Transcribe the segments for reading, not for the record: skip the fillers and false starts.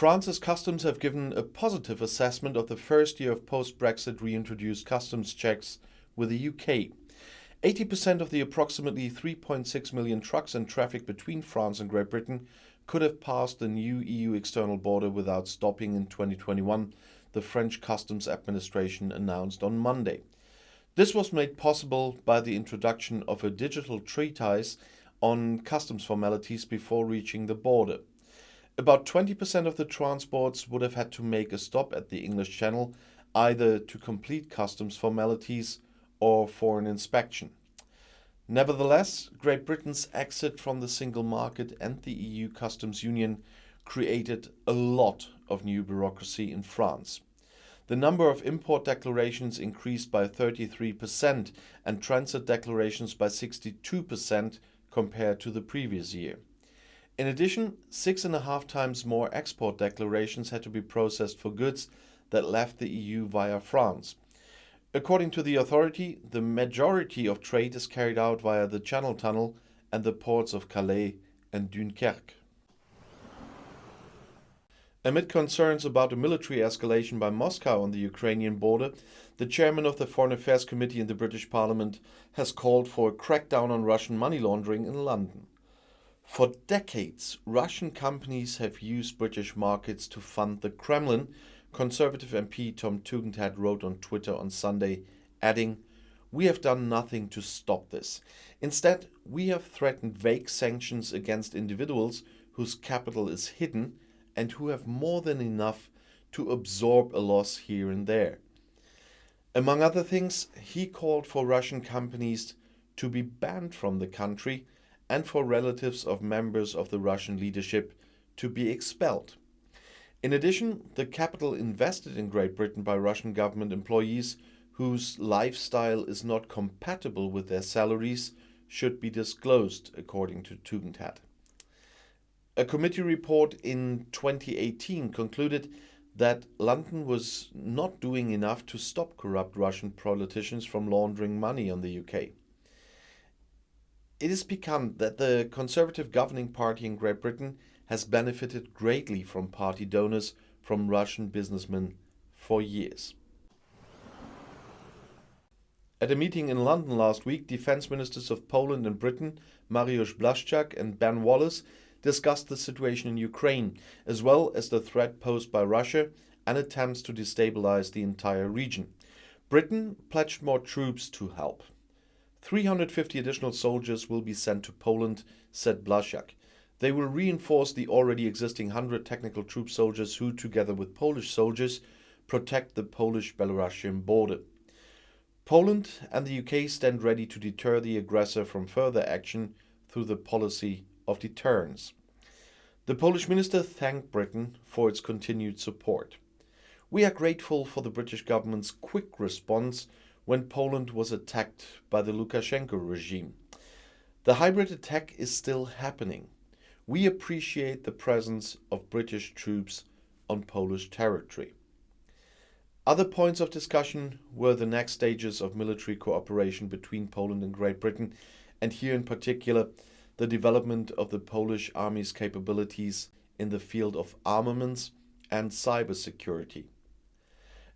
France's customs have given a positive assessment of the first year of post-Brexit reintroduced customs checks with the UK. 80% of the approximately 3.6 million trucks and traffic between France and Great Britain could have passed the new EU external border without stopping in 2021, the French Customs Administration announced on Monday. This was made possible by the introduction of a digital treatise on customs formalities before reaching the border. About 20% of the transports would have had to make a stop at the English Channel, either to complete customs formalities or for an inspection. Nevertheless, Great Britain's exit from the single market and the EU customs union created a lot of new bureaucracy in France. The number of import declarations increased by 33% and transit declarations by 62% compared to the previous year. In addition, 6.5 times more export declarations had to be processed for goods that left the EU via France. According to the authority, the majority of trade is carried out via the Channel Tunnel and the ports of Calais and Dunkirk. Amid concerns about a military escalation by Moscow on the Ukrainian border, the chairman of the Foreign Affairs Committee in the British Parliament has called for a crackdown on Russian money laundering in London. For decades, Russian companies have used British markets to fund the Kremlin, Conservative MP Tom Tugendhat wrote on Twitter on Sunday, adding, "We have done nothing to stop this. Instead, we have threatened vague sanctions against individuals whose capital is hidden and who have more than enough to absorb a loss here and there." Among other things, he called for Russian companies to be banned from the country and for relatives of members of the Russian leadership to be expelled. In addition, the capital invested in Great Britain by Russian government employees whose lifestyle is not compatible with their salaries should be disclosed, according to Tugendhat. A committee report in 2018 concluded that London was not doing enough to stop corrupt Russian politicians from laundering money on the UK. It has become that the Conservative governing party in Great Britain has benefited greatly from party donors from Russian businessmen for years. At a meeting in London last week, defense ministers of Poland and Britain, Mariusz Błaszczak and Ben Wallace, discussed the situation in Ukraine, as well as the threat posed by Russia and attempts to destabilize the entire region. Britain pledged more troops to help. 350 additional soldiers will be sent to Poland, said Błaszczak. They will reinforce the already existing 100 technical troop soldiers who, together with Polish soldiers, protect the Polish-Belarusian border. Poland and the UK stand ready to deter the aggressor from further action through the policy of deterrence. The Polish minister thanked Britain for its continued support. "We are grateful for the British government's quick response when Poland was attacked by the Lukashenko regime. The hybrid attack is still happening. We appreciate the presence of British troops on Polish territory." Other points of discussion were the next stages of military cooperation between Poland and Great Britain, and here in particular, the development of the Polish army's capabilities in the field of armaments and cybersecurity.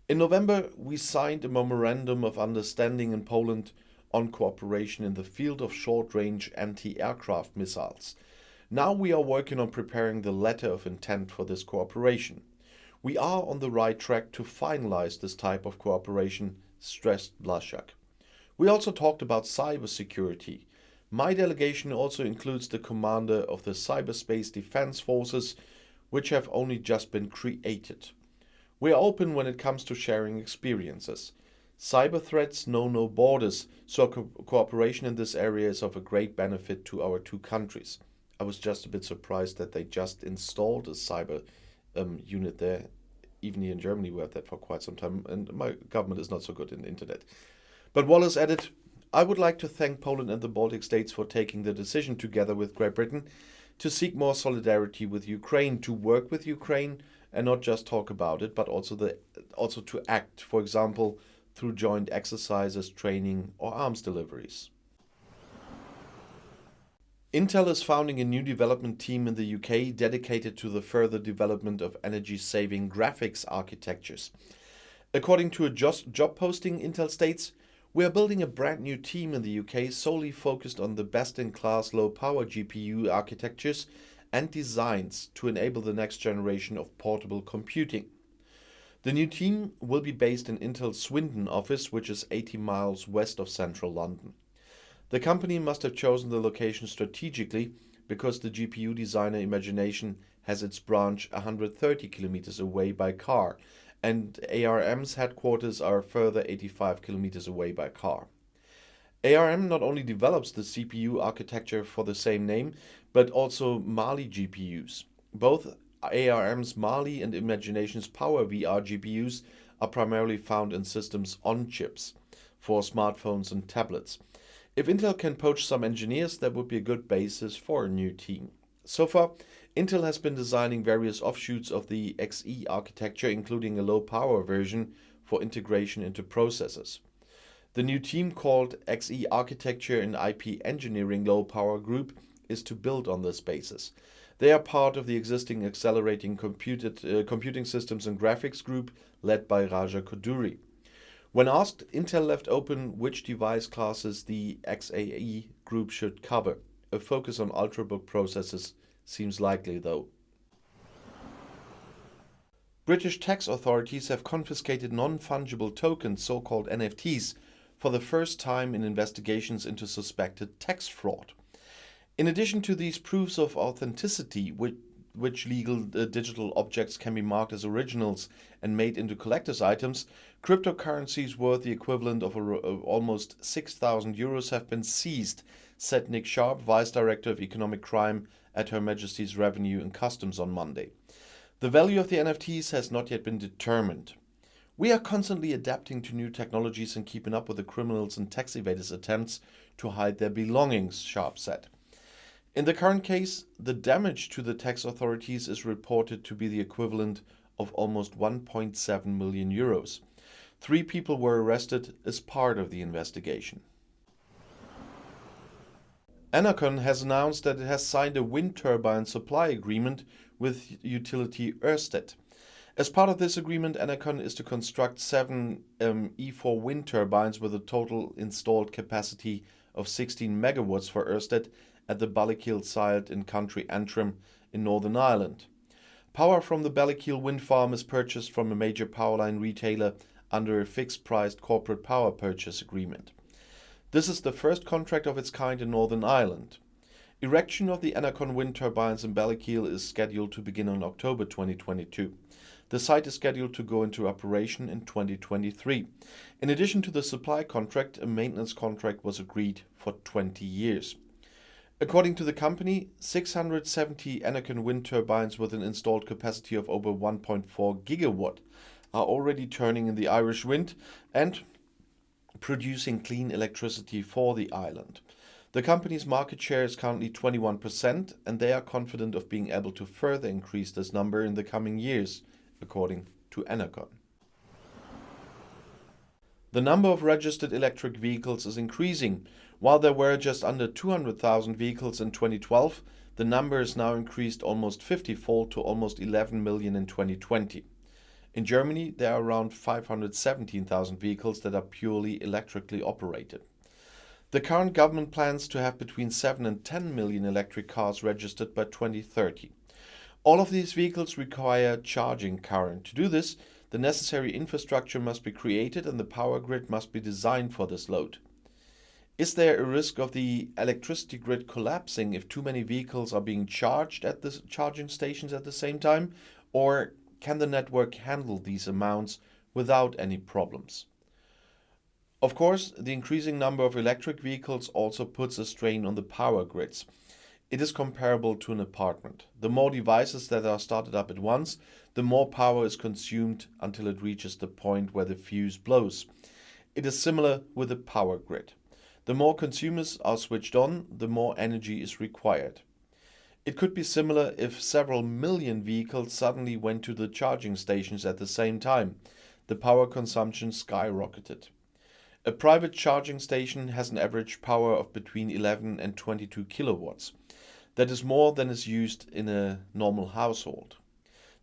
In November, we signed a memorandum of understanding in Poland on cooperation in the field of short-range anti-aircraft missiles. Now we are working on preparing the letter of intent for this cooperation. We are on the right track to finalize this type of cooperation, stressed Błaszczak. We also talked about cybersecurity. My delegation also includes the commander of the Cyberspace Defense Forces, which have only just been created. We are open when it comes to sharing experiences. Cyber threats know no borders, so cooperation in this area is of a great benefit to our two countries. I was just a bit surprised that they just installed a cyber unit there. Even here in Germany, we have that for quite some time, and my government is not so good in the internet. But Wallace added, "I would like to thank Poland and the Baltic states for taking the decision together with Great Britain to seek more solidarity with Ukraine, to work with Ukraine and not just talk about it, but also to act, for example, through joint exercises, training or arms deliveries." Intel is founding a new development team in the UK dedicated to the further development of energy-saving graphics architectures. According to a job posting, Intel states, "We are building a brand new team in the UK solely focused on the best-in-class low-power GPU architectures and designs to enable the next generation of portable computing." The new team will be based in Intel's Swindon office, which is 80 miles west of central London. The company must have chosen the location strategically because the GPU designer Imagination has its branch 130 kilometers away by car, and ARM's headquarters are further 85 kilometers away by car. ARM not only develops the CPU architecture for the same name, but also Mali GPUs. Both ARM's Mali and Imagination's Power VR GPUs are primarily found in systems on chips for smartphones and tablets. If Intel can poach some engineers, that would be a good basis for a new team. So far, Intel has been designing various offshoots of the Xe architecture, including a low-power version for integration into processors. The new team, called Xe Architecture and IP Engineering Low-Power Group, is to build on this basis. They are part of the existing Accelerating Computing Systems and Graphics Group led by Raja Koduri. When asked, Intel left open which device classes the XAE group should cover. A focus on ultrabook processors seems likely, though. British tax authorities have confiscated non-fungible tokens, so-called NFTs, for the first time in investigations into suspected tax fraud. In addition to these proofs of authenticity, which legal digital objects can be marked as originals and made into collector's items, cryptocurrencies worth the equivalent of almost 6,000 euros have been seized, said Nick Sharp, Vice Director of Economic Crime at Her Majesty's Revenue and Customs on Monday. The value of the NFTs has not yet been determined. "We are constantly adapting to new technologies and keeping up with the criminals and tax evaders' attempts to hide their belongings," Sharp said. In the current case, the damage to the tax authorities is reported to be the equivalent of almost 1.7 million euros. 3 people were arrested as part of the investigation. Enercon has announced that it has signed a wind turbine supply agreement with utility Ørsted. As part of this agreement, Enercon is to construct 7 E4 wind turbines with a total installed capacity of 16 megawatts for Ørsted at the Ballykill site in County Antrim in Northern Ireland. Power from the Ballykill wind farm is purchased from a major powerline retailer under a fixed-priced corporate power purchase agreement. This is the first contract of its kind in Northern Ireland. Erection of the Enercon wind turbines in Ballykill is scheduled to begin in October 2022. The site is scheduled to go into operation in 2023. In addition to the supply contract, a maintenance contract was agreed for 20 years. According to the company, 670 Enercon wind turbines with an installed capacity of over 1.4 gigawatt are already turning in the Irish wind and producing clean electricity for the island. The company's market share is currently 21%, and they are confident of being able to further increase this number in the coming years, according to Enercon. The number of registered electric vehicles is increasing. While there were just under 200,000 vehicles in 2012, the number is now increased almost 50-fold to almost 11 million in 2020. In Germany, there are around 517,000 vehicles that are purely electrically operated. The current government plans to have between 7 and 10 million electric cars registered by 2030. All of these vehicles require charging current. To do this, the necessary infrastructure must be created and the power grid must be designed for this load. Is there a risk of the electricity grid collapsing if too many vehicles are being charged at the charging stations at the same time? Or can the network handle these amounts without any problems? Of course, the increasing number of electric vehicles also puts a strain on the power grids. It is comparable to an apartment. The more devices that are started up at once, the more power is consumed until it reaches the point where the fuse blows. It is similar with a power grid. The more consumers are switched on, the more energy is required. It could be similar if several million vehicles suddenly went to the charging stations at the same time. The power consumption skyrocketed. A private charging station has an average power of between 11 and 22 kilowatts. That is more than is used in a normal household.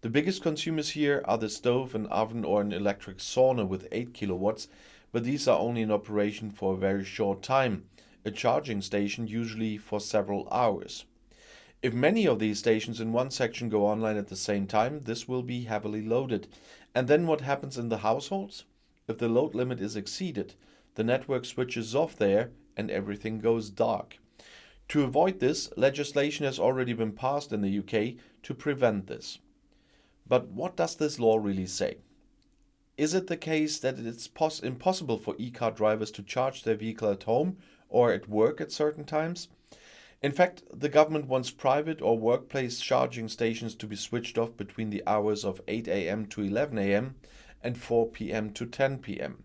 The biggest consumers here are the stove, an oven, or an electric sauna with 8 kilowatts, but these are only in operation for a very short time, a charging station usually for several hours. If many of these stations in one section go online at the same time, this will be heavily loaded. And then what happens in the households? If the load limit is exceeded, the network switches off there and everything goes dark. To avoid this, legislation has already been passed in the UK to prevent this. But what does this law really say? Is it the case that it's impossible for e-car drivers to charge their vehicle at home or at work at certain times? In fact, the government wants private or workplace charging stations to be switched off between the hours of 8 a.m. to 11 a.m. and 4 p.m. to 10 p.m.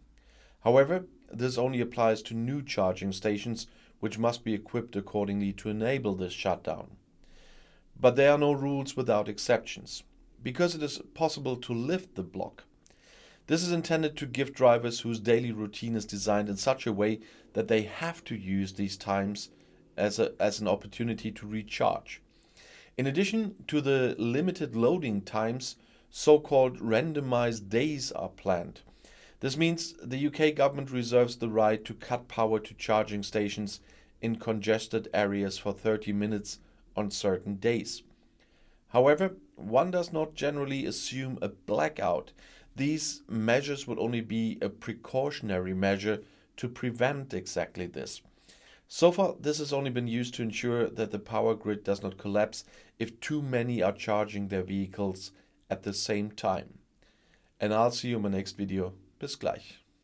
However, this only applies to new charging stations, which must be equipped accordingly to enable this shutdown. But there are no rules without exceptions, because it is possible to lift the block. This is intended to give drivers whose daily routine is designed in such a way that they have to use these times as an opportunity to recharge. In addition to the limited loading times, so-called randomized days are planned. This means the UK government reserves the right to cut power to charging stations in congested areas for 30 minutes on certain days. However, one does not generally assume a blackout. These measures would only be a precautionary measure to prevent exactly this. So far, this has only been used to ensure that the power grid does not collapse if too many are charging their vehicles at the same time. And I'll see you in my next video. Bis gleich.